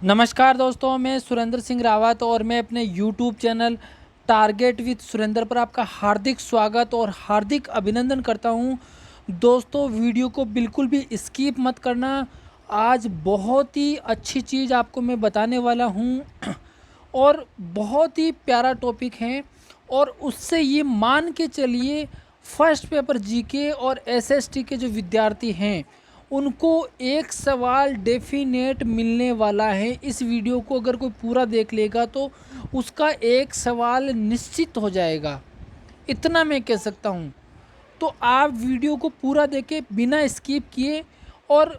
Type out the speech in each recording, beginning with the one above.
नमस्कार दोस्तों, मैं सुरेंद्र सिंह रावत और मैं अपने YouTube channel target with Surendra पर आपका हार्दिक स्वागत और हार्दिक अभिनंदन करता हूं। दोस्तों, वीडियो को बिल्कुल भी स्किप मत करना। आज बहुत ही अच्छी चीज़ आपको मैं बताने वाला हूं और बहुत ही प्यारा टॉपिक है। और उससे ये मान के चलिए, फर्स्ट पेपर जीके और एसएसटी के जो विद्यार्थी हैं उनको एक सवाल डेफिनेट मिलने वाला है। इस वीडियो को अगर कोई पूरा देख लेगा तो उसका एक सवाल निश्चित हो जाएगा, इतना मैं कह सकता हूँ। तो आप वीडियो को पूरा देखें बिना स्किप किए। और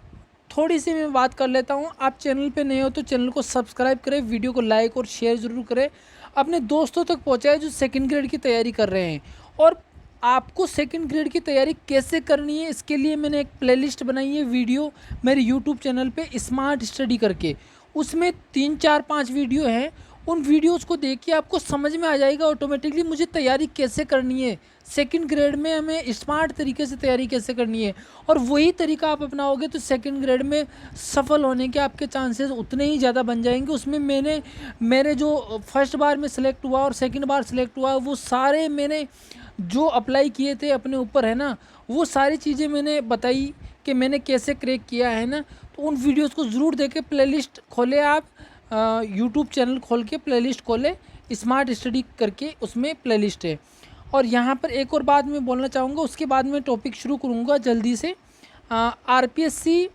थोड़ी सी मैं बात कर लेता हूँ, आप चैनल पे नए हो तो चैनल को सब्सक्राइब करें, वीडियो को लाइक और शेयर ज़रूर करें, अपने दोस्तों तक पहुँचाएं जो सेकंड ग्रेड की तैयारी कर रहे हैं। और आपको सेकंड ग्रेड की तैयारी कैसे करनी है इसके लिए मैंने एक प्लेलिस्ट बनाई है वीडियो मेरे यूट्यूब चैनल पे स्मार्ट स्टडी करके। उसमें 3 4 5 वीडियो हैं। उन वीडियोस को देखिए, आपको समझ में आ जाएगा ऑटोमेटिकली मुझे तैयारी कैसे करनी है, सेकंड ग्रेड में हमें स्मार्ट तरीके से तैयारी कैसे करनी है। और वही तरीका आप अपनाओगे तो सेकंड ग्रेड में सफल होने के आपके चांसेस उतने ही ज़्यादा बन जाएंगे। उसमें मेरे जो फर्स्ट बार में सेलेक्ट हुआ और सेकंड बार सेलेक्ट हुआ वो सारे मैंने जो अप्लाई किए थे अपने ऊपर, है ना, वो सारी चीज़ें मैंने बताई कि मैंने कैसे क्रैक किया है ना। तो उन वीडियोस को ज़रूर देखें। प्लेलिस्ट खोले आप, यूट्यूब चैनल खोल के प्लेलिस्ट खोले, स्मार्ट स्टडी करके उसमें प्लेलिस्ट है। और यहाँ पर एक और बात मैं बोलना चाहूँगा, उसके बाद मैं टॉपिक शुरू करूँगा जल्दी से। आरपीएससी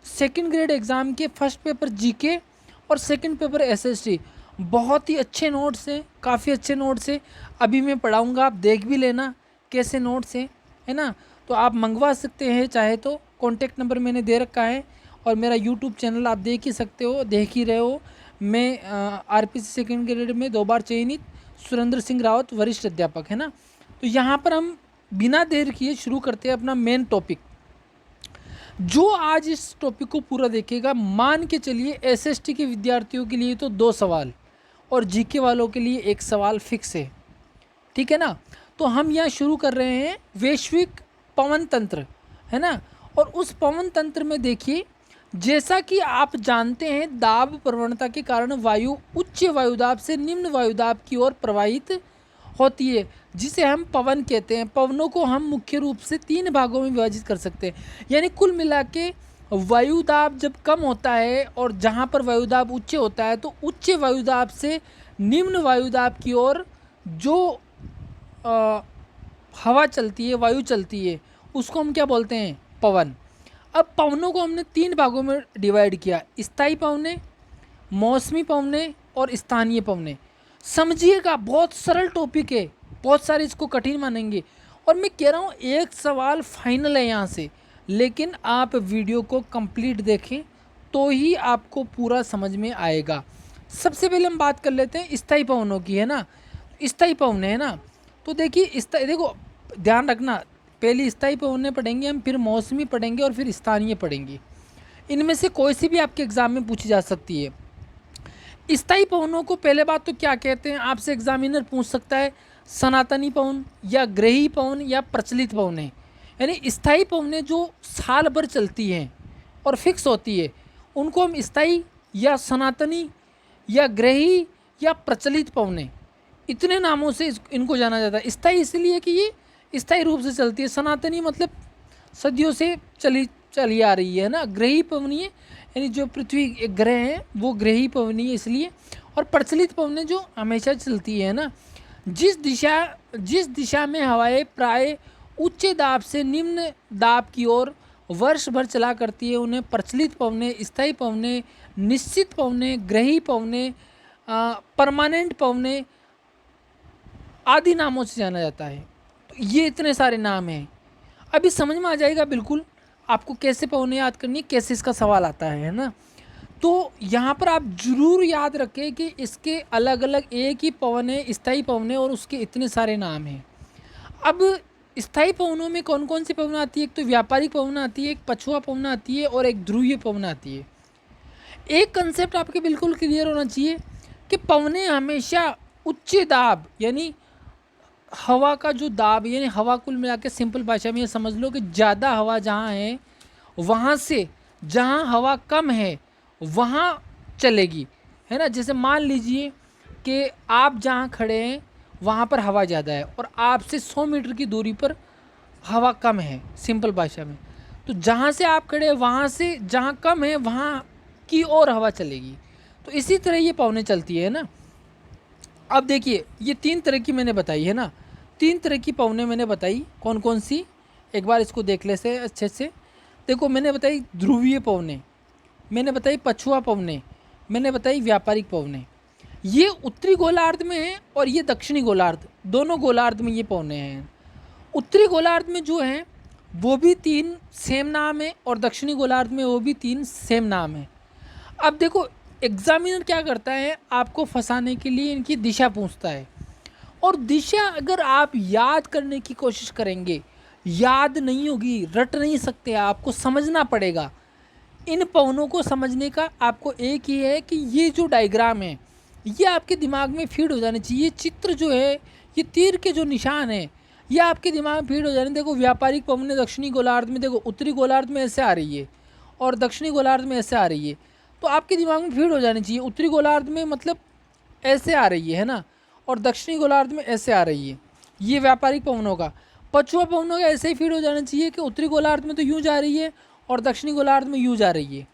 सेकंड ग्रेड एग्ज़ाम के फर्स्ट पेपर जीके और सेकंड पेपर एसएसटी बहुत ही अच्छे नोट्स हैं, काफ़ी अच्छे नोट्स हैं। अभी मैं पढ़ाऊँगा, आप देख भी लेना कैसे नोट्स हैं, है ना। तो आप मंगवा सकते हैं चाहे तो, कॉन्टेक्ट नंबर मैंने दे रखा है। और मेरा यूट्यूब चैनल आप देख ही सकते हो, देख ही रहे हो। मैं आरपीएससी सेकंड ग्रेड में 2 बार चयनित सुरेंद्र सिंह रावत वरिष्ठ अध्यापक, है ना। तो यहाँ पर हम बिना देर किए शुरू करते हैं अपना मेन टॉपिक। जो आज इस टॉपिक को पूरा देखेगा, मान के चलिए एसएसटी के विद्यार्थियों के लिए तो 2 सवाल और जीके वालों के लिए 1 सवाल फिक्स है, ठीक है ना। तो हम यहाँ शुरू कर रहे हैं वैश्विक पवन तंत्र, है ना। और उस पवन तंत्र में देखिए, जैसा कि आप जानते हैं, दाब प्रवणता के कारण वायु उच्च वायुदाब से निम्न वायुदाब की ओर प्रवाहित होती है, जिसे हम पवन कहते हैं। पवनों को हम मुख्य रूप से 3 भागों में विभाजित कर सकते हैं। यानी कुल मिला के वायुदाब जब कम होता है और जहाँ पर वायुदाब उच्च होता है तो उच्च वायुदाब से निम्न वायुदाब की ओर जो हवा चलती है, वायु चलती है, उसको हम क्या बोलते हैं? पवन। अब पवनों को हमने 3 भागों में डिवाइड किया, स्थायी पवने, मौसमी पवने और स्थानीय पवने। समझिएगा, बहुत सरल टॉपिक है, बहुत सारे इसको कठिन मानेंगे। और मैं कह रहा हूँ एक सवाल फाइनल है यहाँ से, लेकिन आप वीडियो को कंप्लीट देखें तो ही आपको पूरा समझ में आएगा। सबसे पहले हम बात कर लेते हैं स्थायी पवनों की, है ना। स्थायी पवने, है ना। तो देखिए, देखो ध्यान रखना, पहले स्थायी पवने पढ़ेंगे हम, फिर मौसमी पढ़ेंगे और फिर स्थानीय पढ़ेंगे। इनमें से कोई सी भी आपके एग्ज़ाम में पूछी जा सकती है। स्थायी पवनों को पहले बात तो क्या कहते हैं, आपसे एग्जामिनर पूछ सकता है, सनातनी पवन या ग्रही पवन या प्रचलित पवन है। यानी स्थायी पवनें जो साल भर चलती हैं और फिक्स होती है, उनको हम स्थायी या सनातनी या ग्रही या प्रचलित पवनें, इतने नामों से इनको जाना जाता है। स्थायी इसलिए कि ये स्थायी रूप से चलती है, सनातनी मतलब सदियों से चली आ रही है ना। ग्रही पवनीय यानी जो पृथ्वी एक ग्रह है वो ग्रही पवनीय इसलिए। और प्रचलित पवनें जो हमेशा चलती है ना। जिस दिशा में हवाएं प्राय उच्च दाब से निम्न दाब की ओर वर्ष भर चला करती है, उन्हें प्रचलित पवनें, स्थायी पवनें, निश्चित पवनें, ग्रही पवनें, परमानेंट पवनें आदि नामों से जाना जाता है। तो ये इतने सारे नाम हैं। अभी समझ में आ जाएगा बिल्कुल आपको कैसे पवनें याद करनी है, कैसे इसका सवाल आता है ना। तो यहाँ पर आप जरूर याद रखें कि इसके अलग अलग एक ही पवन है, स्थायी पवन है, और उसके इतने सारे नाम हैं। अब स्थायी पवनों में कौन कौन सी पवन आती है? एक तो व्यापारिक पवन आती है, एक पछुआ पवन आती है और एक ध्रुवीय पवन आती है। एक कंसेप्ट आपके बिल्कुल क्लियर होना चाहिए कि पवनें हमेशा उच्च दाब यानी हवा का जो दाब, यानी हवा कुल मिला के सिंपल भाषा में ये समझ लो कि ज़्यादा हवा जहाँ है वहाँ से जहाँ हवा कम है वहाँ चलेगी, है ना। जैसे मान लीजिए कि आप जहाँ खड़े हैं वहाँ पर हवा ज़्यादा है और आपसे 100 मीटर की दूरी पर हवा कम है, सिंपल भाषा में। तो जहाँ से आप खड़े हैं वहाँ से जहाँ कम है वहाँ की ओर हवा चलेगी। तो इसी तरह ये पवनें चलती है ना। अब देखिए ये 3 तरह की मैंने बताई है ना, 3 तरह की पवनें मैंने बताई, कौन कौन सी, एक बार इसको देख ले से अच्छे से। देखो मैंने बताई ध्रुवीय पवनें, मैंने बताई पछुआ पवनें, मैंने बताई व्यापारिक पवनें। ये उत्तरी गोलार्ध में है और ये दक्षिणी गोलार्ध, दोनों गोलार्ध में ये पवनें हैं। उत्तरी गोलार्ध में जो है वो भी 3 सेम नाम है और दक्षिणी गोलार्ध में वो भी 3 सेम नाम है। अब देखो एग्जामिनर क्या करता है, आपको फंसाने के लिए इनकी दिशा पूछता है, और दिशा अगर आप याद करने की कोशिश करेंगे, याद नहीं होगी, रट नहीं सकते, आपको समझना पड़ेगा। इन पवनों को समझने का आपको एक ही है कि ये जो डायग्राम है ये आपके दिमाग में फीड हो जाने चाहिए। चित्र जो है, ये तीर के जो निशान है, ये आपके दिमाग में फीड हो जाने। देखो व्यापारिक पवनें दक्षिणी गोलार्ध में, देखो उत्तरी गोलार्ध में ऐसे आ रही है और दक्षिणी गोलार्ध में ऐसे आ रही है, तो आपके दिमाग में फीड हो जानी चाहिए। उत्तरी गोलार्ध में मतलब ऐसे आ रही है ना, और दक्षिणी गोलार्ध में ऐसे आ रही है। ये व्यापारिक पवनों का। पछुआ पवनों का ऐसे ही फीड हो जाना चाहिए कि उत्तरी गोलार्ध में तो यूँ जा रही है और दक्षिणी गोलार्ध में यूँ जा रही है।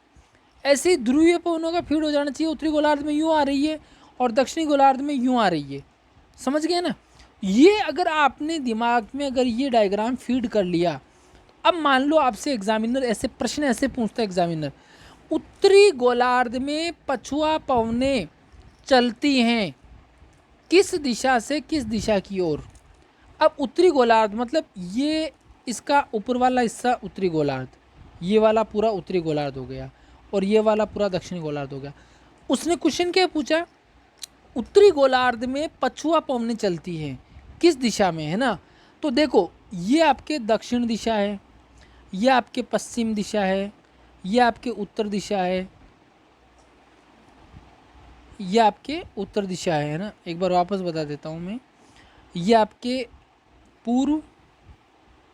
ऐसे ही ध्रुवीय पवनों का फीड हो जाना चाहिए, उत्तरी गोलार्ध में यूँ आ रही है और दक्षिणी गोलार्ध में यूँ आ रही है। समझ गए ना। ये अगर आपने दिमाग में अगर ये डायग्राम फीड कर लिया, अब मान लो आपसे एग्जामिनर ऐसे प्रश्न ऐसे पूछता है एग्जामिनर, उत्तरी गोलार्ध में पछुआ पवनें चलती हैं किस दिशा से किस दिशा की ओर। अब उत्तरी गोलार्ध मतलब ये इसका ऊपर वाला हिस्सा उत्तरी गोलार्ध, ये वाला पूरा उत्तरी गोलार्ध हो गया और ये वाला पूरा दक्षिणी गोलार्ध हो गया। उसने क्वेश्चन क्या पूछा, उत्तरी गोलार्ध में पछुआ पवनें चलती हैं किस दिशा में, है ना। तो देखो ये आपके दक्षिण दिशा है, ये आपके पश्चिम दिशा है, ये आपके उत्तर दिशा है, ये आपके उत्तर दिशा है ना। एक बार वापस बता देता हूँ मैं, ये आपके पूर्व,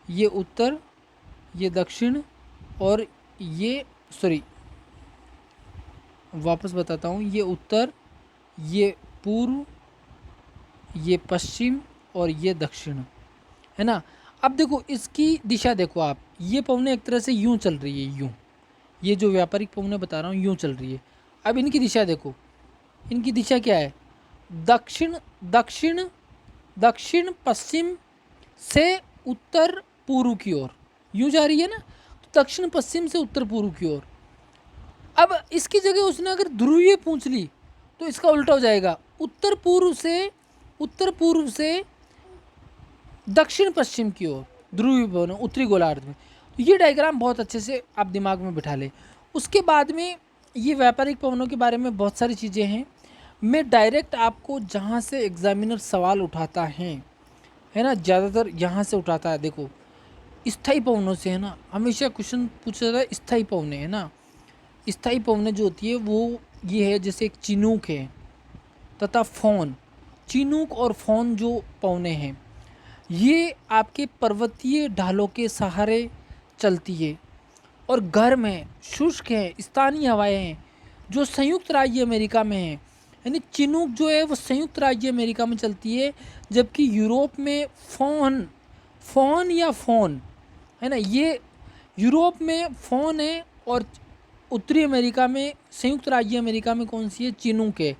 ये उत्तर, ये दक्षिण, और ये सॉरी वापस बताता हूँ, ये उत्तर, ये पूर्व, ये पश्चिम और ये दक्षिण, है ना। अब देखो इसकी दिशा देखो आप, ये पवनें एक तरह से यूँ चल रही है, यूँ, ये जो व्यापारिक पवनें बता रहा हूँ यूँ चल रही है। अब इनकी दिशा देखो, इनकी दिशा क्या है, दक्षिण दक्षिण दक्षिण पश्चिम से उत्तर पूर्व की ओर यूँ जा रही है ना। तो दक्षिण पश्चिम से उत्तर पूर्व की ओर। अब इसकी जगह उसने अगर ध्रुवीय पूछ ली तो इसका उल्टा हो जाएगा, उत्तर पूर्व से दक्षिण पश्चिम की ओर ध्रुवीय पवन उत्तरी गोलार्ध में। तो ये डायग्राम बहुत अच्छे से आप दिमाग में बिठा लें। उसके बाद में ये व्यापारिक पवनों के बारे में बहुत सारी चीज़ें हैं, मैं डायरेक्ट आपको जहाँ से एग्जामिनर सवाल उठाता है ना, ज़्यादातर यहाँ से उठाता है। देखो स्थायी पवनों से, है ना, हमेशा क्वेश्चन पूछा जाता है स्थायी पवनें, है ना। स्थायी पवनें जो होती है वो ये है, जैसे एक चिनूक है तथा फोन। चिनूक और फोन जो पवनें हैं ये आपके पर्वतीय ढालों के सहारे चलती है और गर्म है, शुष्क है, स्थानीय हवाएं हैं जो संयुक्त राज्य अमेरिका में है। यानी चिनूक जो है वो संयुक्त राज्य अमेरिका में चलती है, जबकि यूरोप में फोन या फोन, है ना, ये यूरोप में फोन है और उत्तरी अमेरिका में, संयुक्त राज्य अमेरिका में कौन सी है, चिनूक है।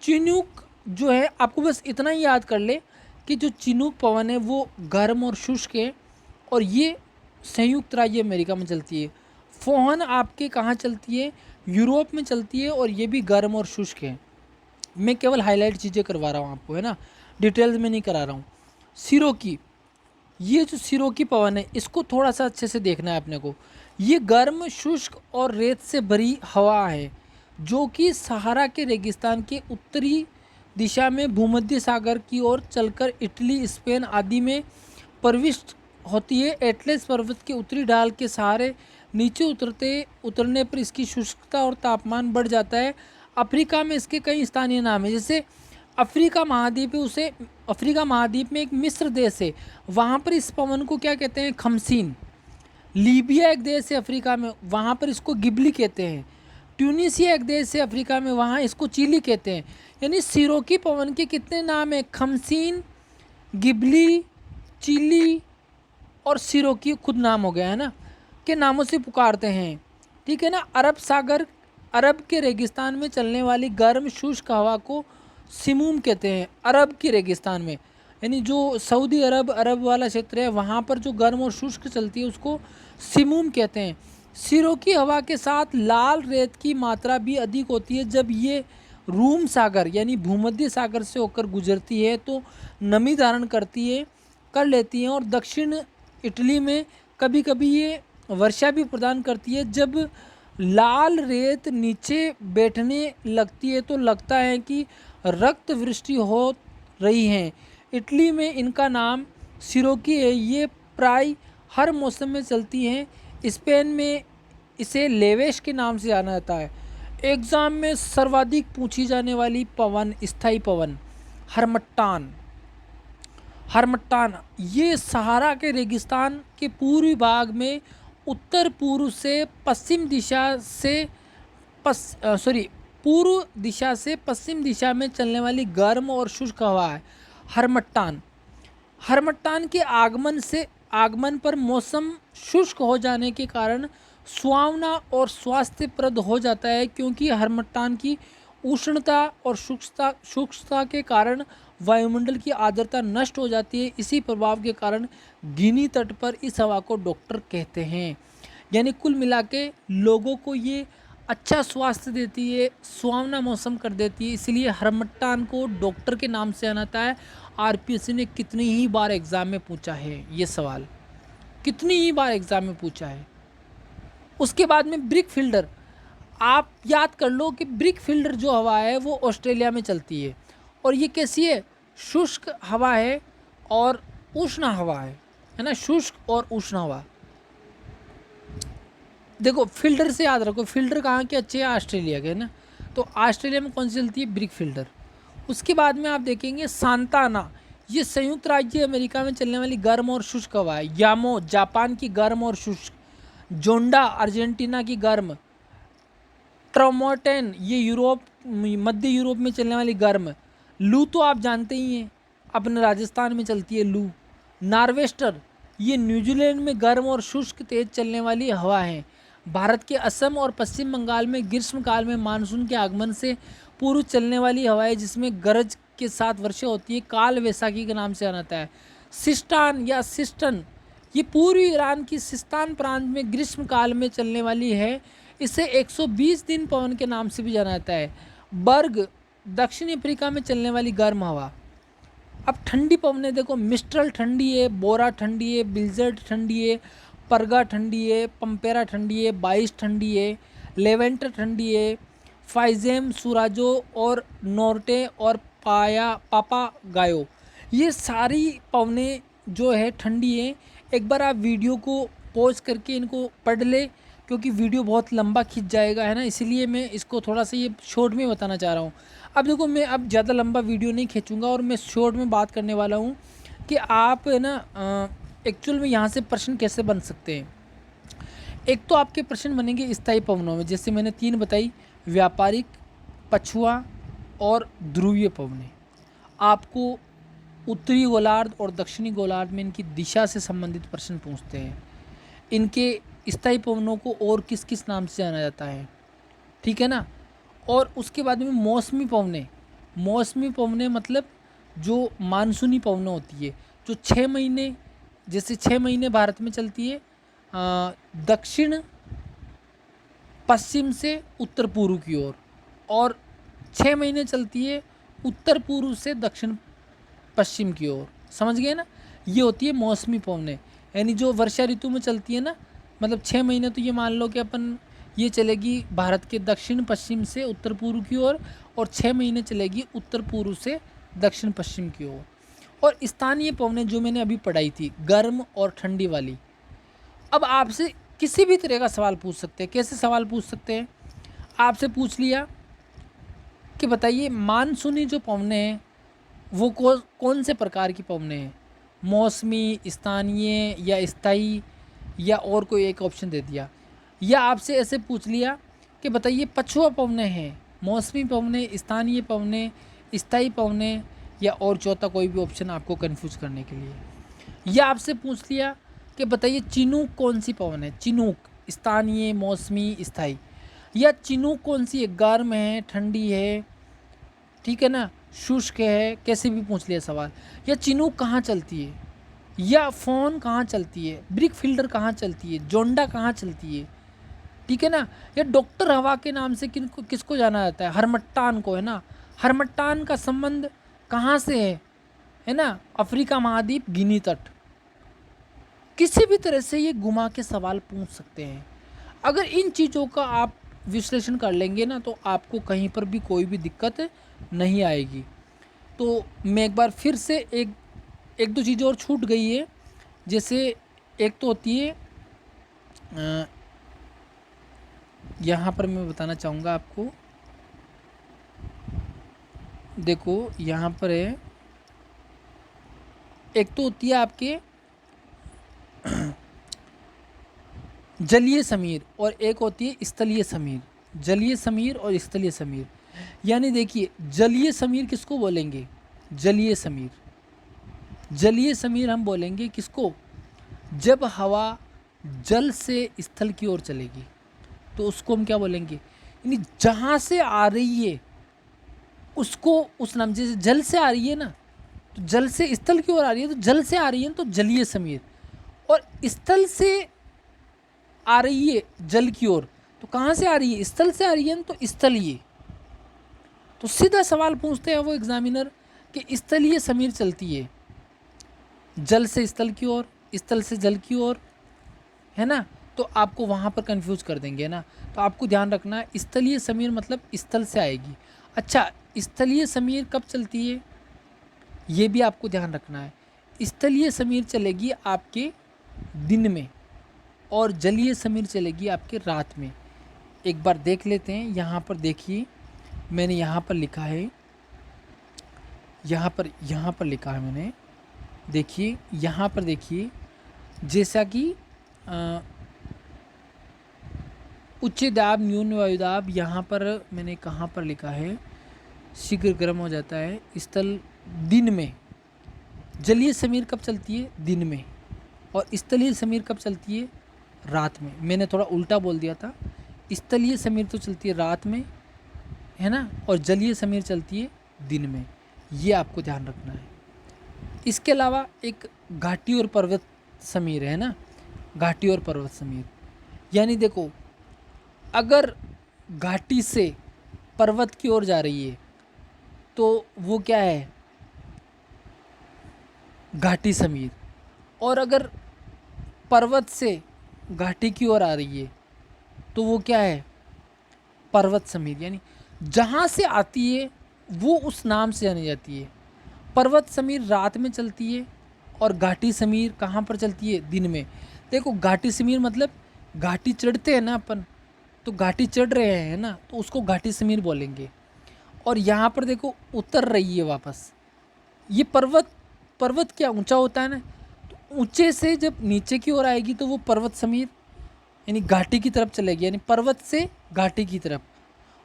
चिनूक जो है आपको बस इतना ही याद कर ले कि जो चिनूक पवन है वो गर्म और शुष्क है और ये संयुक्त राज्य अमेरिका में चलती है। फोहन आपके कहाँ चलती है, यूरोप में चलती है और ये भी गर्म और शुष्क है। मैं केवल हाईलाइट चीज़ें करवा रहा हूँ आपको, है ना, डिटेल्स में नहीं करा रहा हूँ। सिरोकी, ये जो सिरोकी पवन है इसको थोड़ा सा अच्छे से देखना है अपने को। ये गर्म, शुष्क और रेत से भरी हवा है जो कि सहारा के रेगिस्तान के उत्तरी दिशा में भूमध्य सागर की ओर चलकर इटली, स्पेन आदि में प्रविष्ट होती है। एटलस पर्वत के उत्तरी ढाल के सहारे नीचे उतरने पर इसकी शुष्कता और तापमान बढ़ जाता है। अफ्रीका में इसके कई स्थानीय नाम हैं, जैसे अफ्रीका महाद्वीप है, उसे अफ्रीका महाद्वीप में एक मिस्र देश है, वहाँ पर इस पवन को क्या कहते हैं, खमसीन। लीबिया एक देश है अफ्रीका में, वहाँ पर इसको गिबली कहते हैं। ट्यूनीशिया एक देश है अफ्रीका में, वहाँ इसको चिली कहते हैं। यानी सिरोकी पवन के कितने नाम हैं? खमसीन, गिबली, चिली और सिरोकी खुद नाम हो गया है ना, के नामों से पुकारते हैं। ठीक है ना। अरब सागर, अरब के रेगिस्तान में चलने वाली गर्म शुष्क हवा को सिमूम कहते हैं। अरब के रेगिस्तान में, यानी जो सऊदी अरब, अरब वाला क्षेत्र है, वहाँ पर जो गर्म और शुष्क चलती है उसको सिमूम कहते हैं। सिरोकी हवा के साथ लाल रेत की मात्रा भी अधिक होती है। जब ये रूम सागर यानी भूमध्य सागर से होकर गुजरती है तो नमी धारण कर लेती है, और दक्षिण इटली में कभी कभी ये वर्षा भी प्रदान करती है। जब लाल रेत नीचे बैठने लगती है तो लगता है कि रक्त वृष्टि हो रही है। इटली में इनका नाम सिरोकी है। ये प्राय हर मौसम में चलती हैं। स्पेन में इसे लेवेश के नाम से जाना जाता है। एग्ज़ाम में सर्वाधिक पूछी जाने वाली पवन, स्थायी पवन, हरमट्टान। हरमट्टान ये सहारा के रेगिस्तान के पूर्वी भाग में उत्तर पूर्व से पश्चिम दिशा से पूर्व दिशा से पश्चिम दिशा में चलने वाली गर्म और शुष्क हवा है हरमट्टान। हरमट्टान के आगमन पर मौसम शुष्क हो जाने के कारण सुहावना और स्वास्थ्यप्रद हो जाता है, क्योंकि हरमट्टान की उष्णता और शुष्कता के कारण वायुमंडल की आर्द्रता नष्ट हो जाती है। इसी प्रभाव के कारण गिनी तट पर इस हवा को डॉक्टर कहते हैं। यानी कुल मिला के लोगों को ये अच्छा स्वास्थ्य देती है, सुहावना मौसम कर देती है, इसलिए हरमट्टान को डॉक्टर के नाम से जाना जाता है। आरपीएससी ने कितनी ही बार एग्ज़ाम में पूछा है ये सवाल, कितनी ही बार एग्ज़ाम में पूछा है। उसके बाद में ब्रिक फिल्डर, आप याद कर लो कि ब्रिक फिल्डर जो हवा है वो ऑस्ट्रेलिया में चलती है, और ये कैसी है? शुष्क हवा है और उष्ण हवा है ना, शुष्क और उष्ण हवा। देखो फिल्डर से याद रखो, फिल्डर कहाँ के अच्छे हैं? ऑस्ट्रेलिया के ना, तो ऑस्ट्रेलिया में कौन सी चलती है? Brick fielder. उसके बाद में आप देखेंगे सांताना, ये संयुक्त राज्य अमेरिका में चलने वाली गर्म और शुष्क हवा है। यामो जापान की गर्म और शुष्क, जोंडा अर्जेंटीना की गर्म, ट्रोमोटेन ये यूरोप, मध्य यूरोप में चलने वाली गर्म। लू तो आप जानते ही हैं, अपने राजस्थान में चलती है लू। नार्वेस्टर ये न्यूजीलैंड में गर्म और शुष्क तेज चलने वाली हवा है। भारत के असम और पश्चिम बंगाल में ग्रीष्मकाल में मानसून के आगमन से पूर्व चलने वाली हवाएं, जिसमें गरज के साथ वर्षा होती है, काल वैसाखी के नाम से जाना जाता है। सिस्टान या सिस्टन ये पूर्वी ईरान की सिस्तान प्रांत में ग्रीष्मकाल में चलने वाली है। इसे 120 दिन पवन के नाम से भी जाना जाता है। बर्ग दक्षिण अफ्रीका में चलने वाली गर्म हवा। अब ठंडी पवनें देखो, मिस्ट्रल ठंडी है, बोरा ठंडी है, बिल्जर्ड ठंडी है, परगा ठंडी है, पंपेरा ठंडी है, बाइस ठंडी है, लेवेंटर ठंडी है, फाइजेम, सुराजो और नोर्टे और पापा गायो, ये सारी पवनें जो है ठंडी है। एक बार आप वीडियो को पॉज करके इनको पढ़ ले, क्योंकि वीडियो बहुत लंबा खिंच जाएगा है ना, इसलिए मैं इसको थोड़ा सा ये शॉर्ट में बताना चाह रहा हूँ। अब देखो मैं अब ज़्यादा लंबा वीडियो नहीं खींचूंगा और मैं शॉर्ट में बात करने वाला हूँ कि आप है ना एक्चुअल में यहाँ से प्रश्न कैसे बन सकते हैं। एक तो आपके प्रश्न बनेंगे स्थायी पवनों में, जैसे मैंने 3 बताई, व्यापारिक, पछुआ और ध्रुवीय पवनें। आपको उत्तरी गोलार्ध और दक्षिणी गोलार्ध में इनकी दिशा से संबंधित प्रश्न पूछते हैं। इनके स्थायी पवनों को और किस किस नाम से जाना जाता है, ठीक है ना। और उसके बाद में मौसमी पवनें। मौसमी पवनें मतलब जो मानसूनी पवनें होती है, जो 6 महीने, जैसे 6 महीने भारत में चलती है दक्षिण पश्चिम से उत्तर पूर्व की ओर, और 6 महीने चलती है उत्तर पूर्व से दक्षिण पश्चिम की ओर। समझ गए ना, ये होती है मौसमी पवनें। यानी जो वर्षा ऋतु में चलती है ना, मतलब 6 महीने तो ये मान लो कि अपन ये चलेगी भारत के दक्षिण पश्चिम से उत्तर पूर्व की ओर, और 6 महीने चलेगी उत्तर पूर्व से दक्षिण पश्चिम की ओर। और स्थानीय पवनें जो मैंने अभी पढ़ाई थी, गर्म और ठंडी वाली। अब आपसे किसी भी तरह का सवाल पूछ सकते हैं। कैसे सवाल पूछ सकते हैं? आपसे पूछ लिया कि बताइए मानसूनी जो पवनें हैं वो कौन से प्रकार की पवनें हैं, मौसमी, स्थानीय या स्थायी, या और कोई एक ऑप्शन दे दिया। या आपसे ऐसे पूछ लिया कि बताइए पछुआ पवने हैं, मौसमी पवने, स्थानीय पवने, स्थायी पवने, या और चौथा कोई भी ऑप्शन आपको कंफ्यूज करने के लिए। या आपसे पूछ लिया कि बताइए चिनूक कौन सी पवन है, चिनूक स्थानीय, मौसमी, स्थायी। या चिनूक कौन सी है, गर्म है, ठंडी है, ठीक है ना, शुष्क है, कैसे भी पूछ लिया सवाल। या चिनूक कहाँ चलती है, या फ़ोन कहाँ चलती है, ब्रिक फील्डर कहाँ चलती है, जोंडा कहाँ चलती है, ठीक है ना। या डॉक्टर हवा के नाम से किसको जाना जाता है, हरमट्टान को, है ना। हरमट्टान का संबंध कहाँ से है ना, अफ्रीका महाद्वीप, गिनी तट। किसी भी तरह से ये घुमा के सवाल पूछ सकते हैं। अगर इन चीज़ों का आप विश्लेषण कर लेंगे ना, तो आपको कहीं पर भी कोई भी दिक्कत नहीं आएगी। तो मैं एक बार फिर से एक दो चीज़ें और छूट गई है। जैसे एक तो होती है, यहाँ पर मैं बताना चाहूँगा आपको, देखो यहाँ पर है, एक तो होती है आपके जलीय समीर, और एक होती है स्थलीय समीर। जलीय समीर और स्थलीय समीर, यानी देखिए जलीय समीर किसको बोलेंगे, जलीय समीर। जलीय समीर हम बोलेंगे किसको, जब हवा जल से स्थल की ओर चलेगी तो उसको हम क्या बोलेंगे, यानी जहाँ से आ रही है उसको उस नाम, जैसे जल से आ रही है ना, तो जल से स्थल की ओर आ रही है, तो जल से आ रही है तो जलीय समीर। और स्थल से आ रही है जल की ओर, तो कहाँ से आ रही है, स्थल से आ रही है तो स्थलीय। तो सीधा सवाल पूछते हैं वो एग्जामिनर कि स्थलीय समीर चलती है जल से स्थल की ओर, स्थल से जल की ओर, है ना। तो आपको वहाँ पर कंफ्यूज कर देंगे ना। तो आपको ध्यान रखना है स्थलीय समीर मतलब स्थल से आएगी। अच्छा, स्थलीय समीर कब चलती है ये भी आपको ध्यान रखना है। स्थलीय समीर चलेगी आपके दिन में और जलीय समीर चलेगी आपके रात में। एक बार देख लेते हैं, यहाँ पर देखिए मैंने यहाँ पर लिखा है, यहाँ पर लिखा है मैंने, देखिए यहाँ पर देखिए, जैसा कि उच्च दाब, न्यून वायुदाब, यहाँ पर मैंने कहाँ पर लिखा है, शीघ्र गर्म हो जाता है स्थल दिन में। जलीय समीर कब चलती है, दिन में, और स्थलीय समीर कब चलती है, रात में। मैंने थोड़ा उल्टा बोल दिया था, स्थलीय समीर तो चलती है रात में, है ना, और जलीय समीर चलती है दिन में। ये आपको ध्यान रखना है। इसके अलावा एक घाटी और पर्वत समीर है ना, घाटी और पर्वत समीर, यानी देखो अगर घाटी से पर्वत की ओर जा रही है तो वो क्या है, घाटी समीर। और अगर पर्वत से घाटी की ओर आ रही है तो वो क्या है, पर्वत समीर। यानी जहाँ से आती है वो उस नाम से जानी जाती है। पर्वत समीर रात में चलती है और घाटी समीर कहाँ पर चलती है, दिन में। देखो घाटी समीर मतलब घाटी चढ़ते हैं ना अपन, तो घाटी चढ़ रहे हैं ना, तो उसको घाटी समीर बोलेंगे। और यहाँ पर देखो उतर रही है वापस, ये पर्वत क्या ऊंचा होता है ना, तो ऊंचे से जब नीचे की ओर आएगी तो वो पर्वत समीर यानी घाटी की तरफ चलेगी, यानी पर्वत से घाटी की तरफ,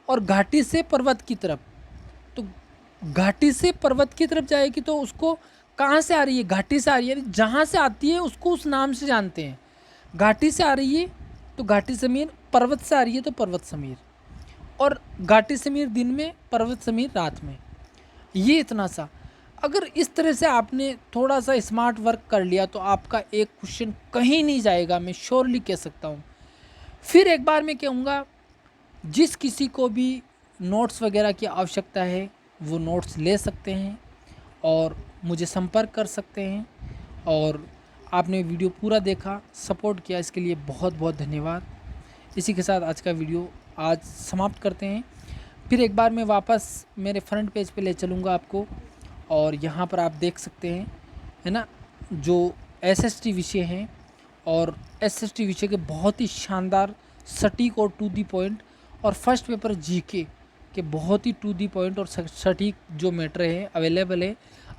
और घाटी से पर्वत की तरफ। तो घाटी से पर्वत की तरफ जाएगी तो उसको कहाँ से आ रही है, घाटी से आ रही है, यानी जहाँ से आती है उसको उस नाम से जानते हैं। घाटी से आ रही है तो घाटी समीर, पर्वत से आ रही है तो पर्वत समीर, और घाटी समीर दिन में, पर्वत समीर रात में। ये इतना सा, अगर इस तरह से आपने थोड़ा सा स्मार्ट वर्क कर लिया तो आपका एक क्वेश्चन कहीं नहीं जाएगा, मैं श्योरली कह सकता हूँ। फिर एक बार मैं कहूँगा, जिस किसी को भी नोट्स वगैरह की आवश्यकता है वो नोट्स ले सकते हैं और मुझे संपर्क कर सकते हैं। और आपने वीडियो पूरा देखा, सपोर्ट किया, इसके लिए बहुत बहुत धन्यवाद। इसी के साथ आज का वीडियो आज समाप्त करते हैं। फिर एक बार मैं वापस मेरे फ्रंट पेज पे ले चलूँगा आपको, और यहाँ पर आप देख सकते हैं, है ना, जो एसएसटी विषय हैं, और एसएसटी विषय के बहुत ही शानदार, सटीक और टू दी पॉइंट, और फर्स्ट पेपर जीके के बहुत ही टू दी पॉइंट और सटीक जो मैटर है अवेलेबल है।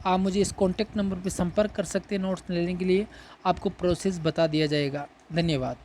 आप मुझे इस कॉन्टैक्ट नंबर पे संपर्क कर सकते हैं, नोट्स लेने के लिए आपको प्रोसेस बता दिया जाएगा। धन्यवाद।